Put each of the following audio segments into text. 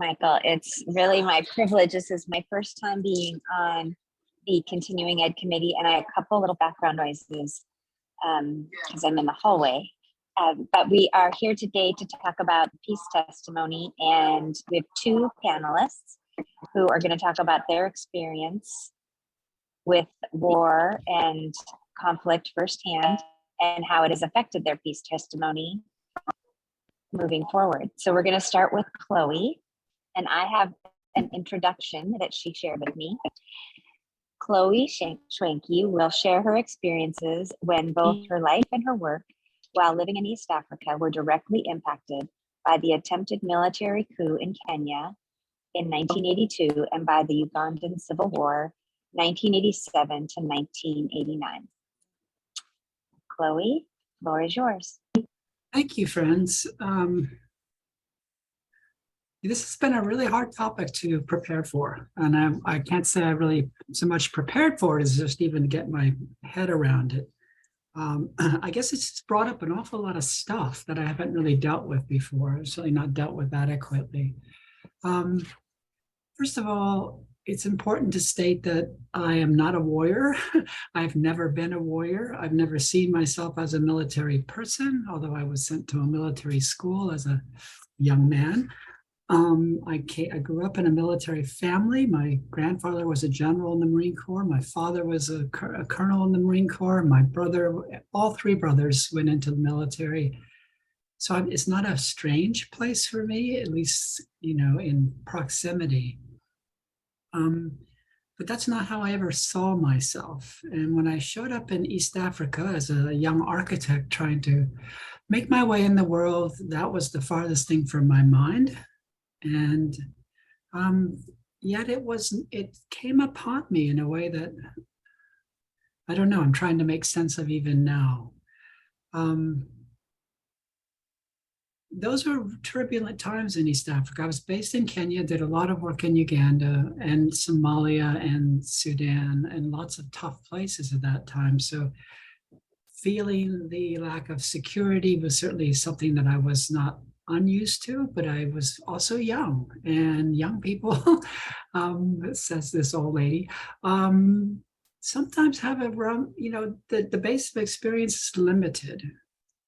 Michael. It's really my privilege. This is my first time being on the continuing ed committee, and I have a couple little background noises because I'm in the hallway. But we are here today to talk about peace testimony, and we have two panelists who are going to talk about their experience with war and conflict firsthand and how it has affected their peace testimony moving forward. So we're going to start with Chloe, and I have an introduction that she shared with me. Chloe Schwenke will share her experiences when both her life and her work while living in East Africa were directly impacted by the attempted military coup in Kenya in 1982 and by the Ugandan Civil War, 1987 to 1989. Chloe, the floor is yours. Thank you, friends. This has been a really hard topic to prepare for, and I can't say I really so much prepared for it as just even to get my head around it. I guess it's brought up an awful lot of stuff that I haven't really dealt with before, certainly not dealt with adequately. First of all, it's important to state that I am not a warrior. I've never been a warrior. I've never seen myself as a military person, although I was sent to a military school as a young man. I grew up in a military family. My grandfather was a general in the Marine Corps. My father was a colonel in the Marine Corps. My brother, all three brothers went into the military. So it's not a strange place for me, at least, in proximity. But that's not how I ever saw myself. And when I showed up in East Africa as a young architect trying to make my way in the world, that was the farthest thing from my mind. And yet it came upon me in a way that, I don't know, I'm trying to make sense of even now. Those were turbulent times in East Africa. I was based in Kenya, did a lot of work in Uganda and Somalia and Sudan and lots of tough places at that time. So feeling the lack of security was certainly something that I was not unused to, but I was also young, and young people, says this old lady, sometimes have the base of experience is limited.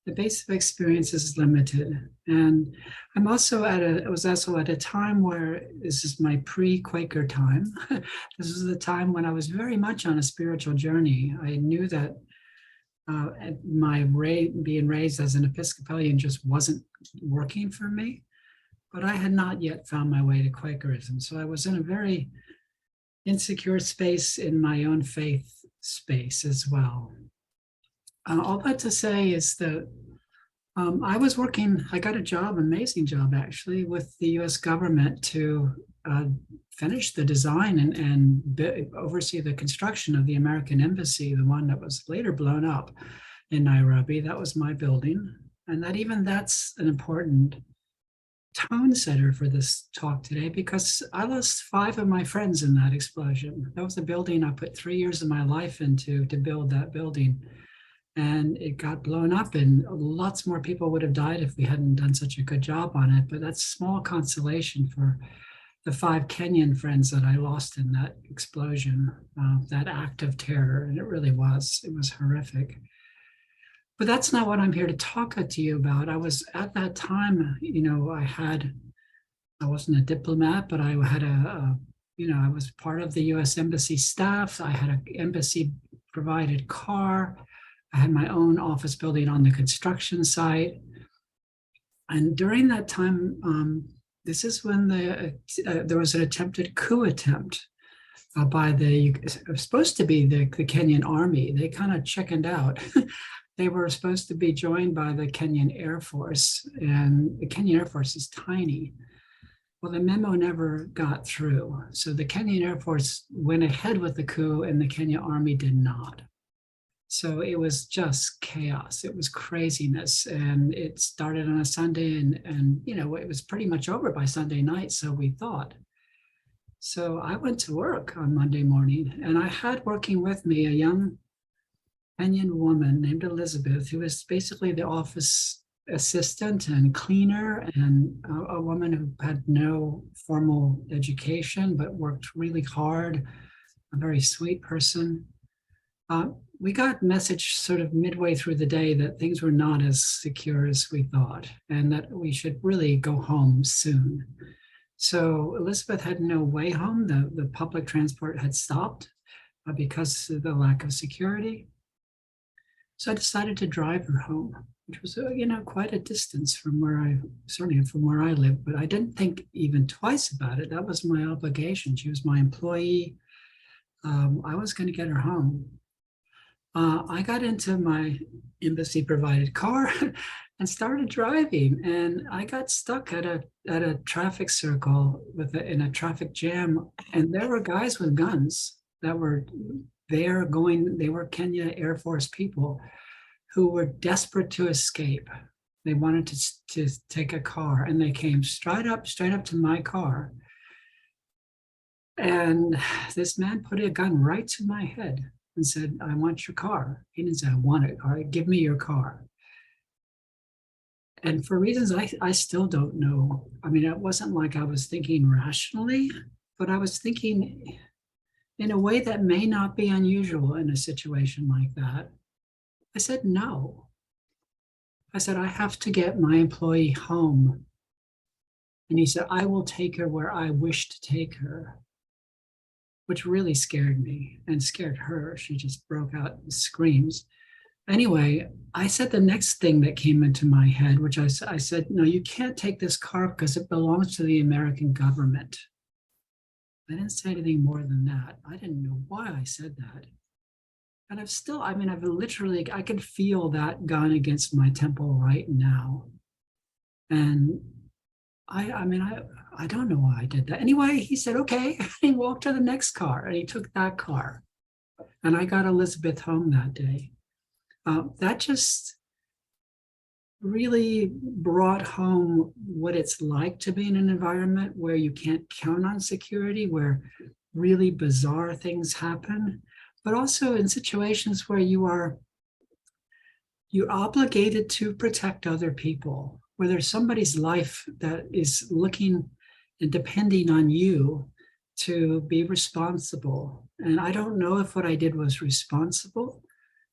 The base of experience is limited. And I was also at a time where this is my pre-Quaker time. This was the time when I was very much on a spiritual journey. I knew that being raised as an Episcopalian just wasn't working for me, but I had not yet found my way to Quakerism. So I was in a very insecure space in my own faith space as well. All that to say is that I got a job, amazing job actually, with the US government to finish the design and oversee the construction of the American embassy, the one that was later blown up in Nairobi. That was my building. And that's an important tone setter for this talk today, because I lost 5 of my friends in that explosion. That was a building I put 3 years of my life into to build that building. And it got blown up, and lots more people would have died if we hadn't done such a good job on it. But that's small consolation for the 5 Kenyan friends that I lost in that explosion, that act of terror. And it was horrific. But that's not what I'm here to talk to you about. I was at that time, I wasn't a diplomat, but I had I was part of the US Embassy staff. I had an embassy provided car. I had my own office building on the construction site. And during that time, this is when there was an attempted coup attempt by supposed to be the Kenyan army. They kind of chickened out. They were supposed to be joined by the Kenyan Air Force, and the Kenyan Air Force is tiny. Well, the memo never got through. So the Kenyan Air Force went ahead with the coup, and the Kenyan army did not. So it was just chaos. It was craziness. And it started on a Sunday, and it was pretty much over by Sunday night, so we thought. So I went to work on Monday morning, and I had working with me a young Kenyan woman named Elizabeth, who was basically the office assistant and cleaner, and a woman who had no formal education but worked really hard, a very sweet person. We got message sort of midway through the day that things were not as secure as we thought, and that we should really go home soon. So Elizabeth had no way home. The public transport had stopped because of the lack of security. So I decided to drive her home, which was, quite a distance from certainly from where I live, but I didn't think even twice about it. That was my obligation. She was my employee. I was going to get her home. I got into my embassy provided car and started driving, and I got stuck at a traffic circle in a traffic jam, and there were guys with guns that were there they were Kenya Air Force people who were desperate to escape. They wanted to take a car, and they came straight up to my car. And this man put a gun right to my head and said, "I want your car." He didn't say, "I want it." All right, give me your car. And for reasons I still don't know. I mean, it wasn't like I was thinking rationally, but I was thinking in a way that may not be unusual in a situation like that. I said, no. I said, "I have to get my employee home." And he said, "I will take her where I wish to take her," which really scared me and scared her. She just broke out in screams. Anyway, I said the next thing that came into my head, which I said, "No, you can't take this car because it belongs to the American government." I didn't say anything more than that. I didn't know why I said that. And I've literally, I could feel that gun against my temple right now. And I don't know why I did that. Anyway, he said, "Okay." He walked to the next car and he took that car. And I got Elizabeth home that day. That just really brought home what it's like to be in an environment where you can't count on security, where really bizarre things happen, but also in situations where you're obligated to protect other people, where there's somebody's life that is looking and depending on you to be responsible. And I don't know if what I did was responsible,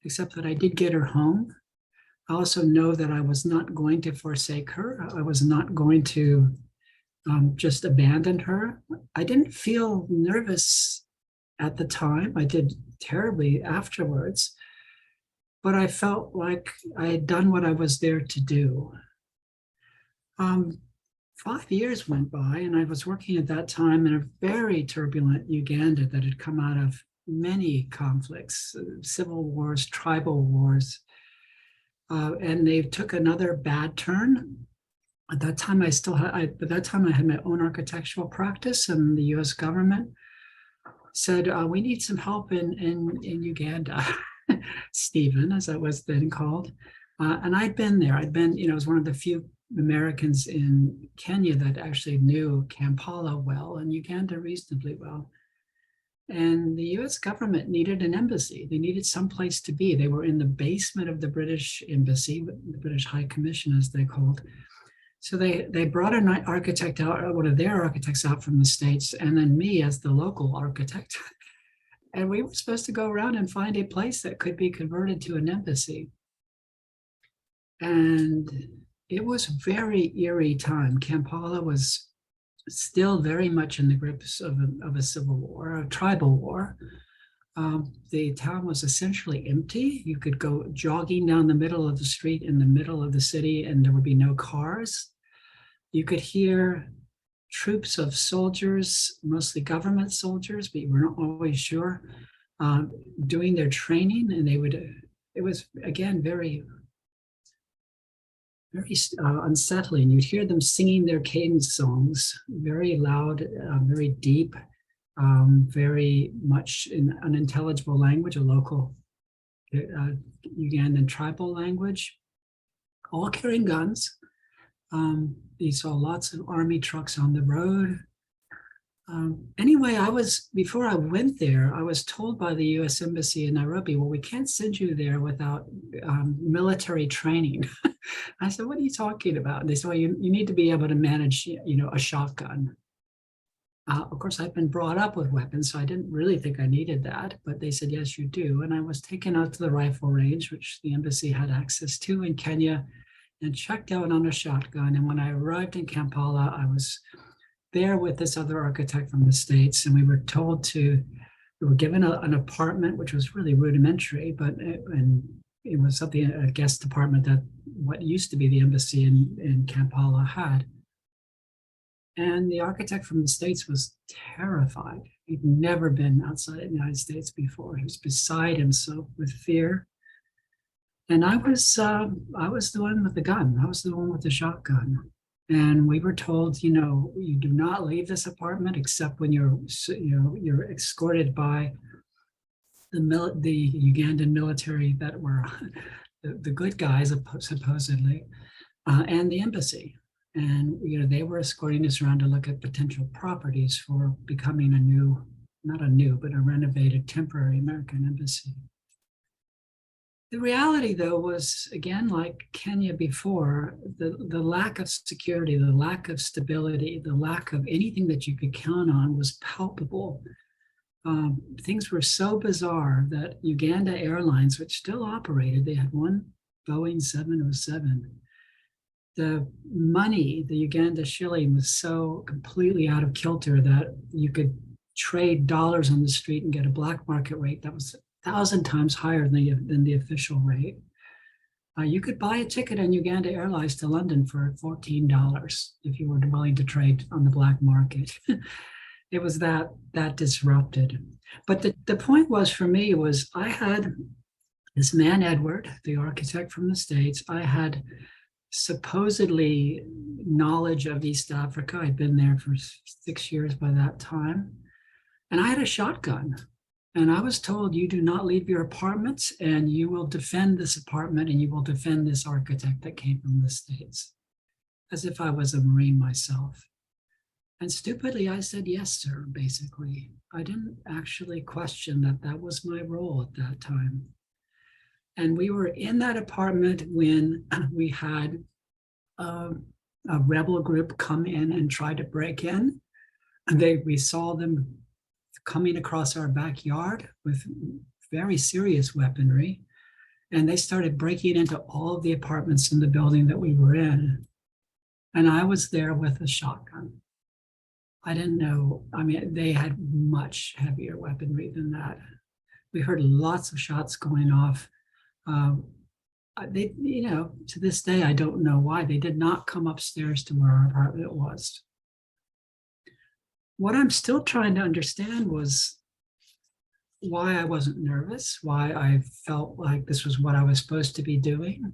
except that I did get her home. I also know that I was not going to forsake her. I was not going to just abandon her. I didn't feel nervous at the time. I did terribly afterwards, but I felt like I had done what I was there to do. 5 years went by, and I was working at that time in a very turbulent Uganda that had come out of many conflicts, civil wars, tribal wars, and they took another bad turn. At that time, I had my own architectural practice, and the U.S. government said, "We need some help in Uganda," Stephen, as it was then called. And I'd been there. I was one of the few Americans in Kenya that actually knew Kampala well and Uganda reasonably well. And the US government needed an embassy. They needed some place to be. They were in the basement of the British embassy, the British High Commission, as they called. So they brought an architect out, one of their architects out from the States, and then me as the local architect. And we were supposed to go around and find a place that could be converted to an embassy. And it was a very eerie time. Kampala was still very much in the grips of a civil war, a tribal war. The town was essentially empty. You could go jogging down the middle of the street in the middle of the city and there would be no cars. You could hear troops of soldiers, mostly government soldiers, but you were not always sure, doing their training. And it was again, very unsettling. You'd hear them singing their cadence songs, very loud, very deep, very much in unintelligible language, a local Ugandan tribal language, all carrying guns. You saw lots of army trucks on the road. Anyway, before I went there, I was told by the US Embassy in Nairobi, well, we can't send you there without military training. I said, what are you talking about? And they said, well, you need to be able to manage, a shotgun. Of course, I've been brought up with weapons, so I didn't really think I needed that. But they said, yes, you do. And I was taken out to the rifle range, which the embassy had access to in Kenya, and checked out on a shotgun. And when I arrived in Kampala, I was there with this other architect from the States, and we were given an apartment, which was really rudimentary, but it was something, a guest apartment that what used to be the embassy in Kampala had. And the architect from the States was terrified. He'd never been outside the United States before. He was beside himself with fear. And I was the one with the gun. I was the one with the shotgun. And we were told, you do not leave this apartment except when you're escorted by the Ugandan military that were the good guys, supposedly, and the embassy. And they were escorting us around to look at potential properties for becoming not a new, but a renovated temporary American embassy. The reality, though, was, again, like Kenya before, the lack of security, the lack of stability, the lack of anything that you could count on was palpable. Things were so bizarre that Uganda Airlines, which still operated, they had one Boeing 707. The money, the Uganda shilling, was so completely out of kilter that you could trade dollars on the street and get a black market rate that was 1,000 times higher than the official rate. You could buy a ticket on Uganda Airlines to London for $14 if you were willing to trade on the black market. It was that disrupted. But the point for me was I had this man, Edward, the architect from the States. I had supposedly knowledge of East Africa. I'd been there for 6 years by that time. And I had a shotgun. And I was told, you do not leave your apartments, and you will defend this apartment, and you will defend this architect that came from the States, as if I was a Marine myself. And stupidly, I said, yes, sir, basically. I didn't actually question that was my role at that time. And we were in that apartment when we had a rebel group come in and try to break in. And we saw them coming across our backyard with very serious weaponry. And they started breaking into all of the apartments in the building that we were in. And I was there with a shotgun. I didn't know, they had much heavier weaponry than that. We heard lots of shots going off. To this day, I don't know why they did not come upstairs to where our apartment was. What I'm still trying to understand was why I wasn't nervous, why I felt like this was what I was supposed to be doing,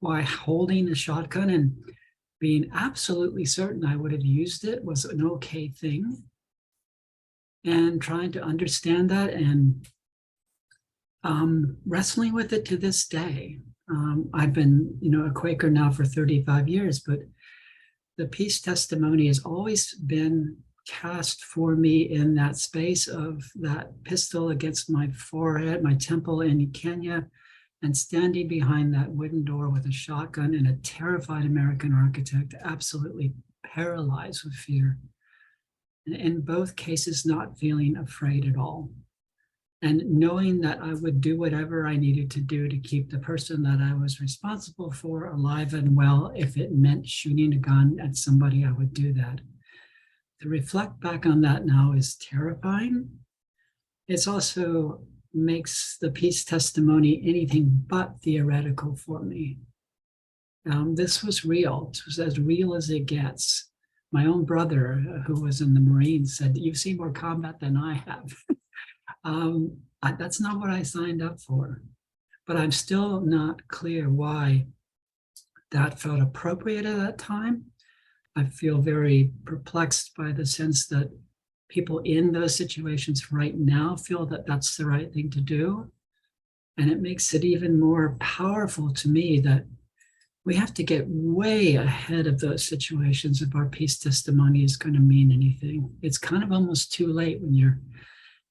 why holding a shotgun and being absolutely certain I would have used it was an okay thing, and trying to understand that and wrestling with it to this day. I've been, a Quaker now for 35 years, but the peace testimony has always been cast for me in that space of that pistol against my forehead, my temple in Kenya, and standing behind that wooden door with a shotgun and a terrified American architect, absolutely paralyzed with fear. And in both cases, not feeling afraid at all. And knowing that I would do whatever I needed to do to keep the person that I was responsible for alive and well. If it meant shooting a gun at somebody, I would do that. To reflect back on that now is terrifying. It's also makes the peace testimony anything but theoretical for me. This was real. This was as real as it gets. My own brother, who was in the Marines, said, "You've seen more combat than I have." That's not what I signed up for. But I'm still not clear why that felt appropriate at that time. I feel very perplexed by the sense that people in those situations right now feel that that's the right thing to do. And it makes it even more powerful to me that we have to get way ahead of those situations if our peace testimony is going to mean anything. It's kind of almost too late when you're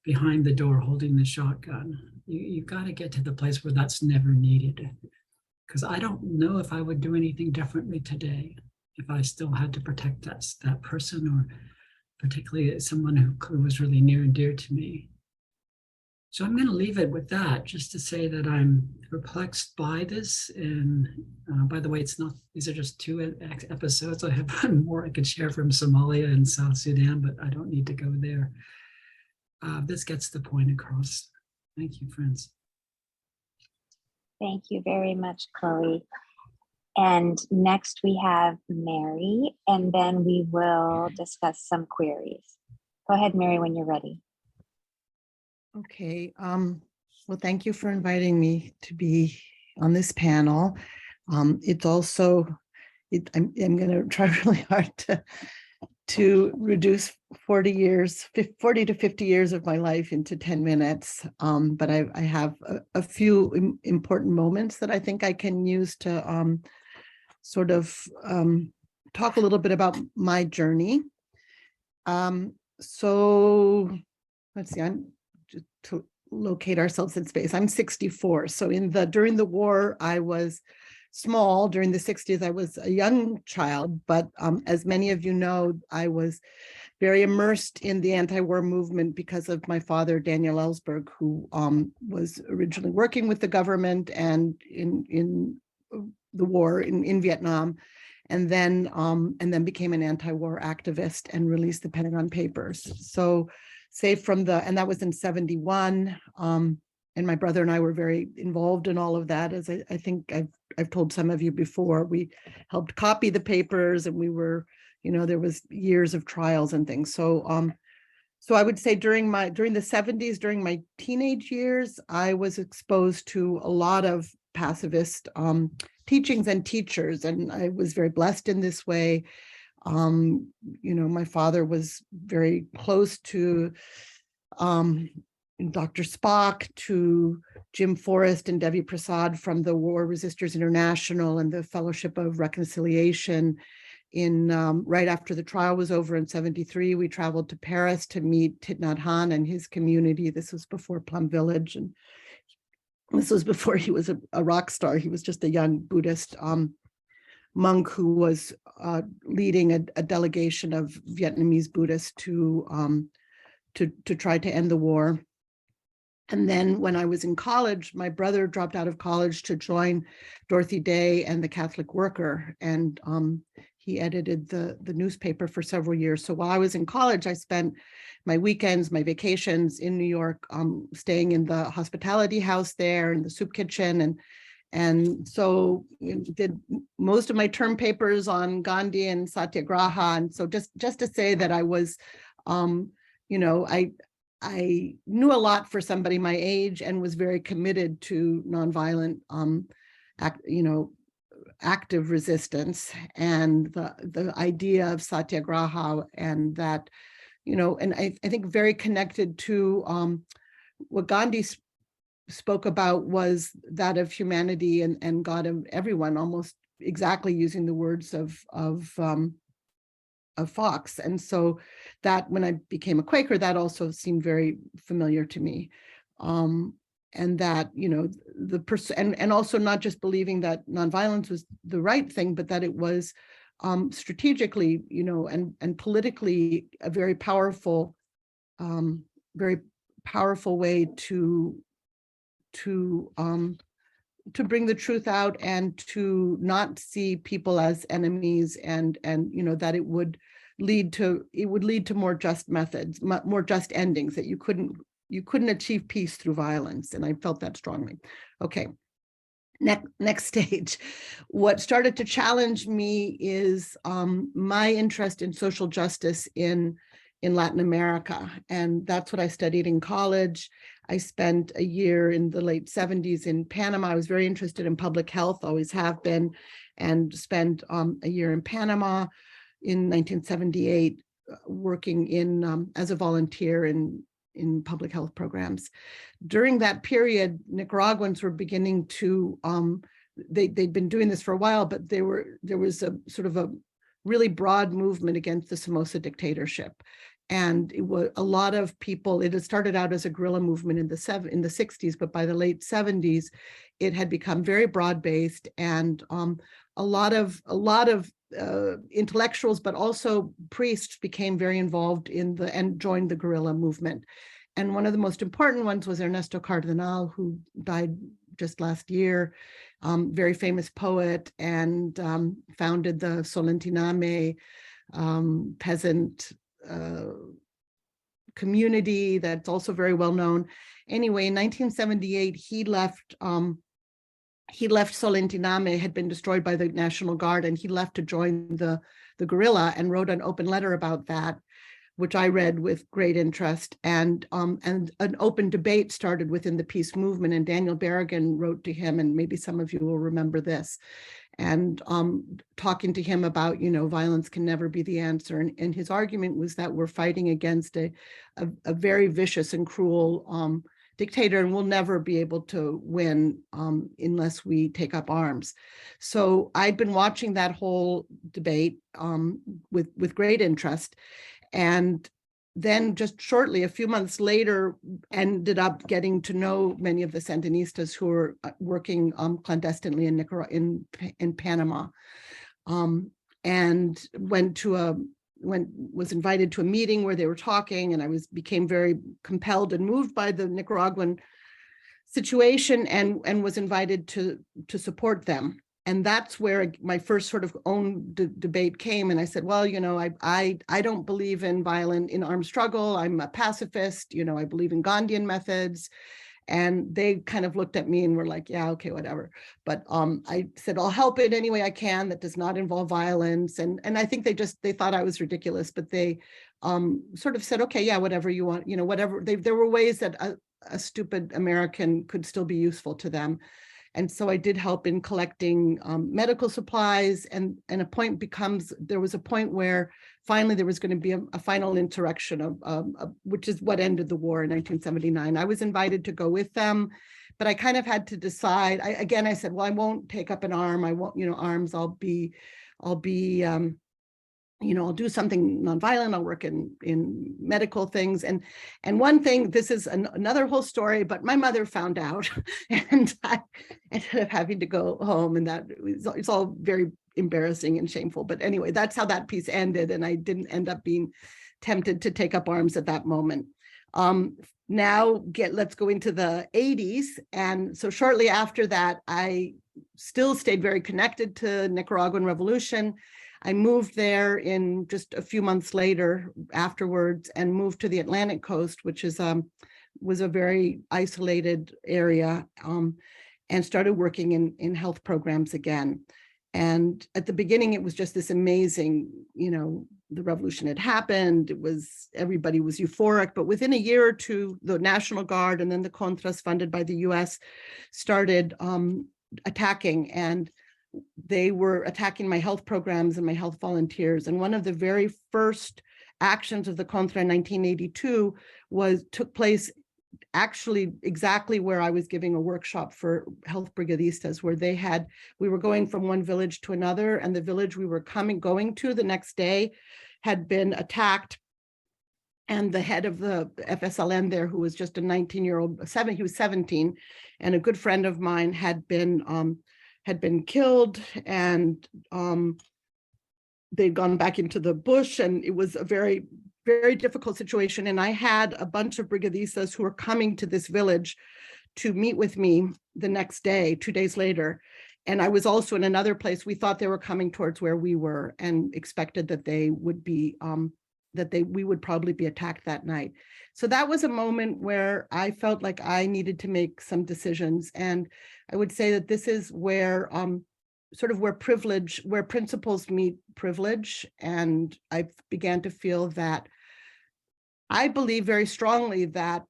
behind the door holding the shotgun. You've got to get to the place where that's never needed. Because I don't know if I would do anything differently today if I still had to protect that person, or particularly someone who was really near and dear to me. So I'm going to leave it with that, just to say that I'm perplexed by this. And by the way, it's not, these are just 2 episodes. I have more I could share from Somalia and South Sudan, but I don't need to go there. This gets the point across. Thank you, friends. Thank you very much, Chloe. And next we have Mary, and then we will discuss some queries. Go ahead, Mary, when you're ready. Okay, well, thank you for inviting me to be on this panel. It's also, I'm going to try really hard to reduce 40 to 50 years of my life into 10 minutes. But I have a few important moments that I think I can use to sort of talk a little bit about my journey. So let's see, to locate ourselves in space. I'm 64. So during the war, I was small. During the 60s, I was a young child, but as many of you know, I was very immersed in the anti-war movement because of my father, Daniel Ellsberg, who was originally working with the government and in the war in Vietnam, and then became an anti-war activist and released the Pentagon Papers. So and that was in 71. And my brother and I were very involved in all of that. As I think I've told some of you before, we helped copy the papers, and we were, there was years of trials and things. So I would say during the 70s, during my teenage years, I was exposed to a lot of pacifist teachings and teachers, and I was very blessed in this way. My father was very close to Dr. Spock, to Jim Forrest and Devi Prasad from the War Resisters International and the Fellowship of Reconciliation. Right after the trial was over in 73, we traveled to Paris to meet Thich Nhat Hanh and his community. This was before Plum Village, and this was before he was a rock star. He was just a young Buddhist monk who was leading a delegation of Vietnamese Buddhists to try to end the war. And then when I was in college, my brother dropped out of college to join Dorothy Day and the Catholic Worker, and he edited the newspaper for several years. So while I was in college, I spent my weekends, my vacations in New York, staying in the hospitality house there, in the soup kitchen, and so did most of my term papers on Gandhi and Satyagraha. And so just to say that I was, I knew a lot for somebody my age and was very committed to nonviolent, active resistance, and the idea of Satyagraha, and that, and I think very connected to what Gandhi spoke about was that of humanity and God of everyone, almost exactly using the words of Fox. And so that when I became a Quaker, that also seemed very familiar to me. And that, and also not just believing that nonviolence was the right thing, but that it was strategically, and politically a very powerful way to bring the truth out, and to not see people as enemies, and that it would lead to more just methods, more just endings, that you couldn't achieve peace through violence. And I felt that strongly. Okay. Next stage. What started to challenge me is my interest in social justice in Latin America. And that's what I studied in college. I spent a year in the late 70s in Panama. I was very interested in public health, always have been, and spent a year in Panama in 1978, working as a volunteer in public health programs. During that period, Nicaraguans were beginning to they'd been doing this for a while, but there was a sort of a really broad movement against the Somoza dictatorship. And it was a lot of people, it had started out as a guerrilla movement in the 60s, but by the late 70s, it had become very broad-based, and a lot of intellectuals, but also priests, became very involved and joined the guerrilla movement. And one of the most important ones was Ernesto Cardenal, who died just last year, very famous poet, and founded the Solentiname peasant community that's also very well known. Anyway, in 1978, he left Solentiname, had been destroyed by the National Guard, and he left to join the guerrilla, and wrote an open letter about that, which I read with great interest. And an open debate started within the peace movement, and Daniel Berrigan wrote to him, and maybe some of you will remember this, and talking to him about, violence can never be the answer. And his argument was that we're fighting against a very vicious and cruel dictator, and we'll never be able to win unless we take up arms. So I'd been watching that whole debate with great interest. And then just shortly, a few months later, ended up getting to know many of the Sandinistas who were working clandestinely in Nicaragua, in Panama, and was invited to a meeting where they were talking, and I became very compelled and moved by the Nicaraguan situation, and was invited to support them. And that's where my first sort of own debate came. And I said, well, I don't believe in armed struggle. I'm a pacifist. I believe in Gandhian methods. And they kind of looked at me and were like, yeah, okay, whatever. But I said, I'll help in any way I can that does not involve violence. And I think they thought I was ridiculous, but they sort of said, okay, yeah, whatever you want, whatever. There were ways that a stupid American could still be useful to them. And so I did help in collecting medical supplies, and there was a point where finally there was going to be a final insurrection which is what ended the war in 1979. I was invited to go with them, but I kind of had to decide. I said, well, I won't take up an arm. I won't, arms. I'll do something nonviolent. I'll work in medical things. And one thing, this is another whole story, but my mother found out, and I ended up having to go home, and it's all very embarrassing and shameful. But anyway, that's how that piece ended, and I didn't end up being tempted to take up arms at that moment. Let's go into the 80s. And so shortly after that, I still stayed very connected to Nicaraguan revolution. I moved there in just a few months later afterwards, and moved to the Atlantic coast, which was a very isolated area, and started working in health programs again. And at the beginning, it was just this amazing, the revolution had happened. Everybody was euphoric, but within a year or two, the National Guard and then the Contras, funded by the US, started attacking, and they were attacking my health programs and my health volunteers. And one of the very first actions of the Contra in 1982 took place actually exactly where I was giving a workshop for health brigadistas, where we were going from one village to another, and the village we were going to the next day had been attacked. And the head of the FSLN there, who was just a 19-year-old, he was 17, and a good friend of mine had been killed, and they'd gone back into the bush, and it was a very, very difficult situation. And I had a bunch of brigadistas who were coming to this village to meet with me the next day, 2 days later. And I was also in another place. We thought they were coming towards where we were, and expected that they would be, we would probably be attacked that night. So that was a moment where I felt like I needed to make some decisions. And I would say that this is where where principles meet privilege. And I began to feel that I believe very strongly that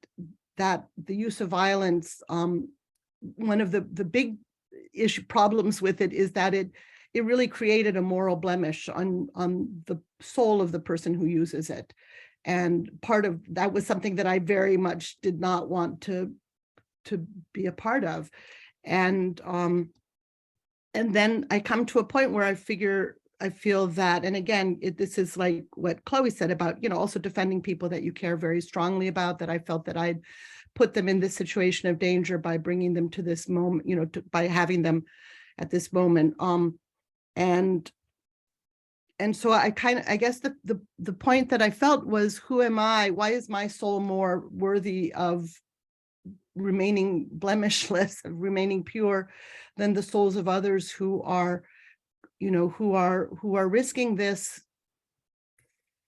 the use of violence, one of the big problems with it is that it really created a moral blemish on the soul of the person who uses it. And part of that was something that I very much did not want to be a part of. And then I come to a point where I feel that, and again, this is like what Chloe said about, also defending people that you care very strongly about, that I felt that I'd put them in this situation of danger by bringing them to this moment, by having them at this moment. And so I guess the point that I felt was, who am I? Why is my soul more worthy of remaining blemishless, of remaining pure, than the souls of others who are risking this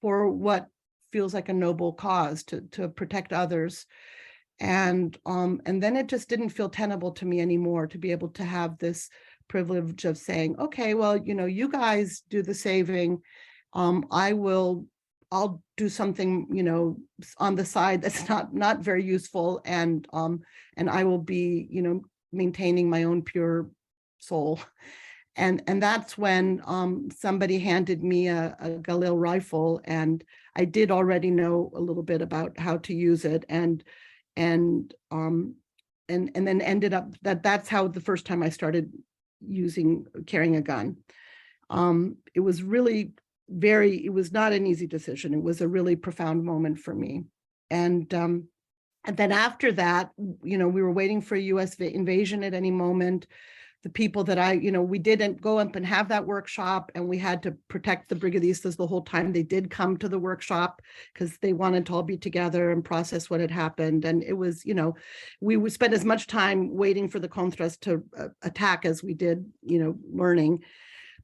for what feels like a noble cause, to protect others. And then it just didn't feel tenable to me anymore to be able to have this privilege of saying, okay, well, you guys do the saving. I'll do something, on the side that's not very useful, and I will be, maintaining my own pure soul. And that's when somebody handed me a Galil rifle, and I did already know a little bit about how to use it, and then ended up that's how the first time I started carrying a gun. It was really it was not an easy decision. It was a really profound moment for me. And then after that, we were waiting for a US invasion at any moment. The people that we didn't go up and have that workshop, and we had to protect the brigadistas the whole time. They did come to the workshop because they wanted to all be together and process what had happened. And it was, we would spend as much time waiting for the contras to attack as we did, learning.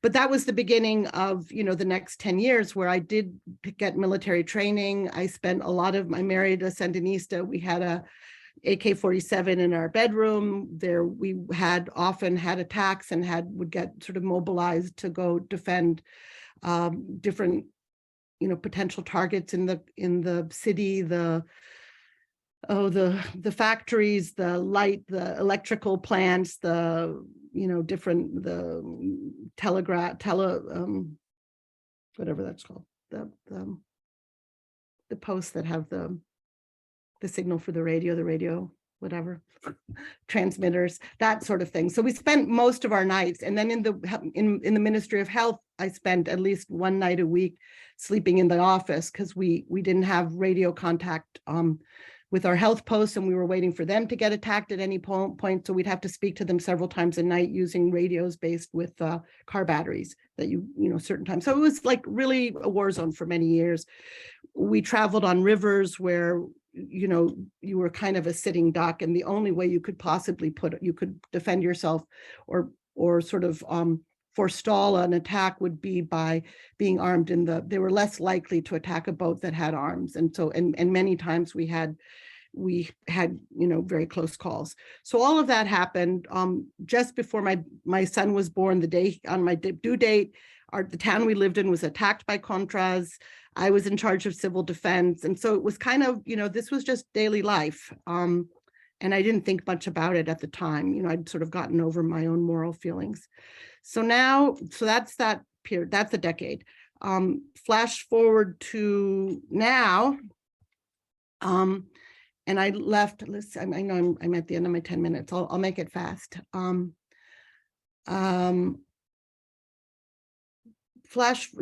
But that was the beginning of, the next 10 years where I did get military training. I married a Sandinista. We had a AK-47 in our bedroom. There we often had attacks and would get sort of mobilized to go defend different, potential targets in the city, the factories, the electrical plants, the telegraph, whatever that's called, the posts that have the signal for the radio, whatever, transmitters, that sort of thing. So we spent most of our nights, and then in the Ministry of Health, I spent at least one night a week sleeping in the office, because we didn't have radio contact with our health posts, and we were waiting for them to get attacked at any point. So we'd have to speak to them several times a night using radios based with car batteries that certain times. So it was like really a war zone for many years. We traveled on rivers where you were kind of a sitting duck, and the only way you could possibly defend yourself or sort of forestall an attack would be by being armed they were less likely to attack a boat that had arms. And so, and many times we had very close calls. So all of that happened just before my son was born. The day on my due date, the town we lived in was attacked by Contras. I was in charge of civil defense. And so it was kind of, this was just daily life. And I didn't think much about it at the time. I'd sort of gotten over my own moral feelings. So that's that period, that's a decade. Flash forward to now. And I left, I know I'm at the end of my 10 minutes. I'll make it fast.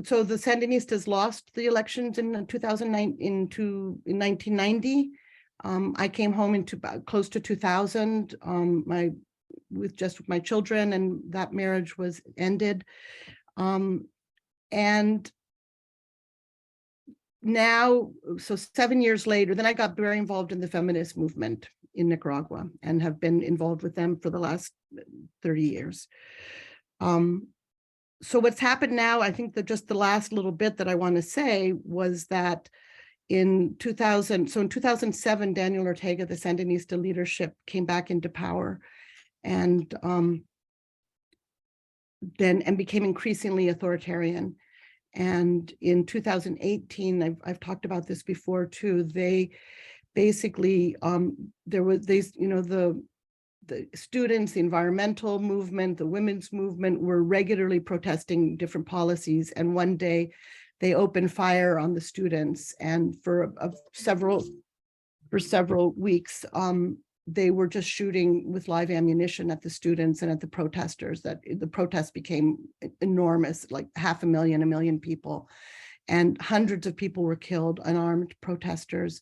So the Sandinistas lost the elections in 2009 in 1990. I came home into close to 2000 with my children, and that marriage was ended. And now, so 7 years later, then I got very involved in the feminist movement in Nicaragua and have been involved with them for the last 30 years. So what's happened now, I think that just the last little bit that I want to say was that in 2007, Daniel Ortega, the Sandinista leadership, came back into power, and became increasingly authoritarian. And in 2018, I've talked about this before too, they basically, the students, the environmental movement, the women's movement were regularly protesting different policies. And one day they opened fire on the students. And for several weeks, they were just shooting with live ammunition at the students and at the protesters, that the protests became enormous, like 500,000, 1 million people, and hundreds of people were killed, unarmed protesters.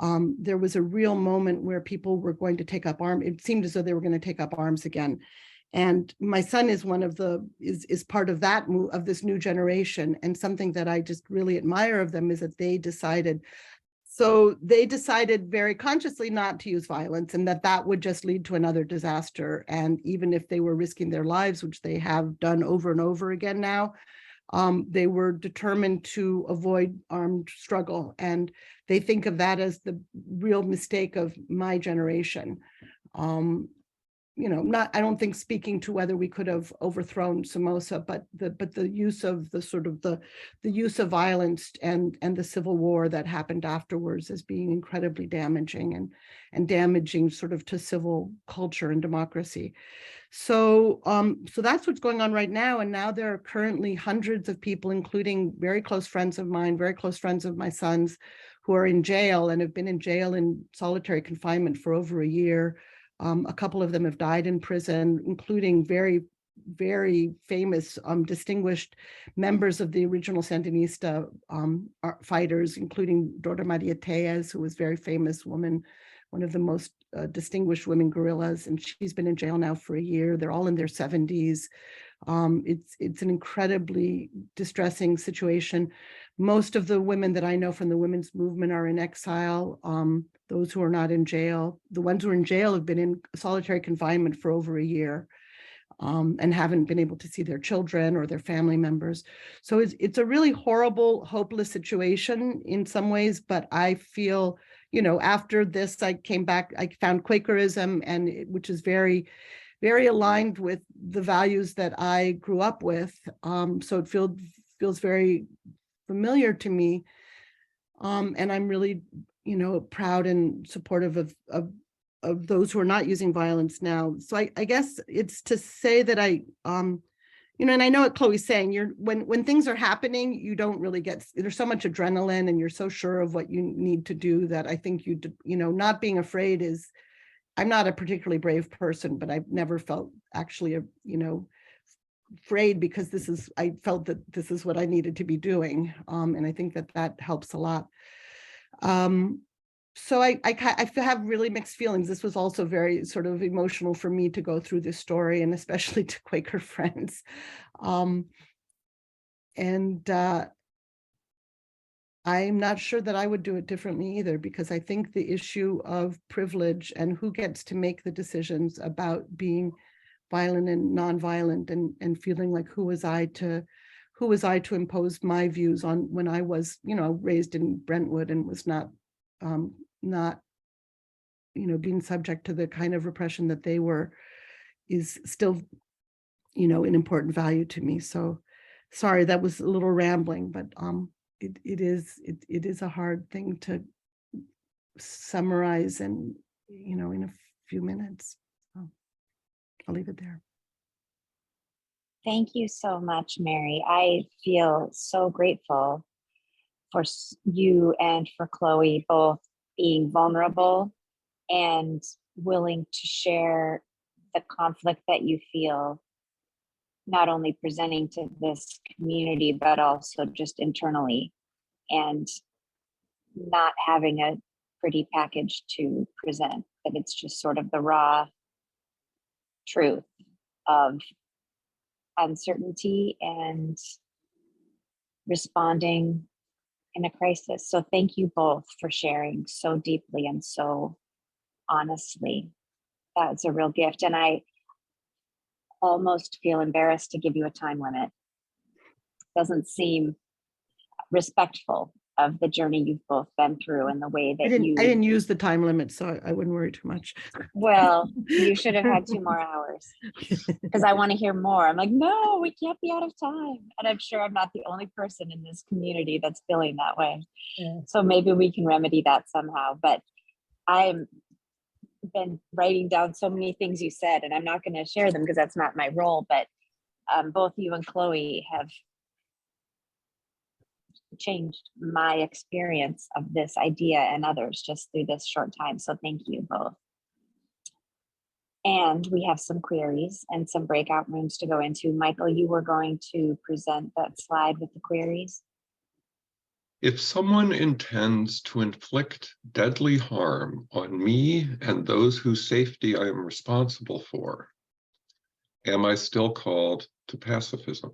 There was a real moment where people were going to take up arms. It seemed as though they were going to take up arms again. And my son is one of the, is part of that move, of this new generation. And something that I just really admire of them is that they decided very consciously not to use violence, and that would just lead to another disaster. And even if they were risking their lives, which they have done over and over again now, they were determined to avoid armed struggle. And they think of that as the real mistake of my generation. I don't think speaking to whether we could have overthrown Somoza, but the use of the use of violence and the civil war that happened afterwards as being incredibly damaging and damaging sort of to civil culture and democracy. So that's what's going on right now. And now there are currently hundreds of people, including very close friends of mine, very close friends of my son's, who are in jail and have been in jail in solitary confinement for over a year. A couple of them have died in prison, including very, very famous, distinguished members of the original Sandinista fighters, including Dora Maria Tejas, who was a very famous woman, one of the most distinguished women guerrillas, and she's been in jail now for a year. They're all in their 70s. It's an incredibly distressing situation. Most of the women that I know from the women's movement are in exile. Those who are not in jail, the ones who are in jail have been in solitary confinement for over a year, and haven't been able to see their children or their family members. So it's a really horrible, hopeless situation in some ways, but I feel, after this, I came back, I found Quakerism, which is very, very aligned with the values that I grew up with. So it feels very familiar to me. And I'm really, proud and supportive of those who are not using violence now. So I guess it's to say that and I know what Chloe's saying, when things are happening, you don't really there's so much adrenaline and you're so sure of what you need to do that I think not being afraid I'm not a particularly brave person, but I've never felt actually, afraid, because I felt that this is what I needed to be doing. And I think that helps a lot. So I have really mixed feelings. This was also very sort of emotional for me to go through this story, and especially to Quaker friends. I'm not sure that I would do it differently either, because I think the issue of privilege and who gets to make the decisions about being violent and nonviolent, and feeling like who was I to impose my views on, when I was, raised in Brentwood and was not being subject to the kind of repression that they were, is still, an important value to me. So sorry, that was a little rambling, but it is a hard thing to summarize in a few minutes. So I'll leave it there. Thank you so much, Mary. I feel so grateful for you and for Chloe both being vulnerable and willing to share the conflict that you feel, not only presenting to this community, but also just internally, and not having a pretty package to present, but it's just sort of the raw truth of uncertainty and responding in a crisis. So thank you both for sharing so deeply and so honestly. That's a real gift. And I almost feel embarrassed to give you a time limit. Doesn't seem respectful of the journey you've both been through and the way that I didn't use the time limit, so I wouldn't worry too much. Well, you should have had 2 more hours, because I want to hear more. I'm like, no, we can't be out of time. And I'm sure I'm not the only person in this community that's feeling that way. Yeah. So maybe we can remedy that somehow. But I've been writing down so many things you said, and I'm not going to share them because that's not my role. But both you and Chloe have changed my experience of this idea and others just through this short time. So thank you both. And we have some queries and some breakout rooms to go into. Michael, you were going to present that slide with the queries. If someone intends to inflict deadly harm on me and those whose safety I am responsible for, am I still called to pacifism?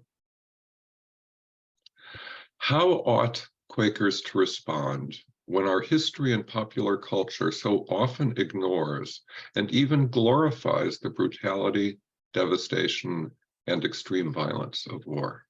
How ought Quakers to respond when our history and popular culture so often ignores and even glorifies the brutality, devastation, and extreme violence of war?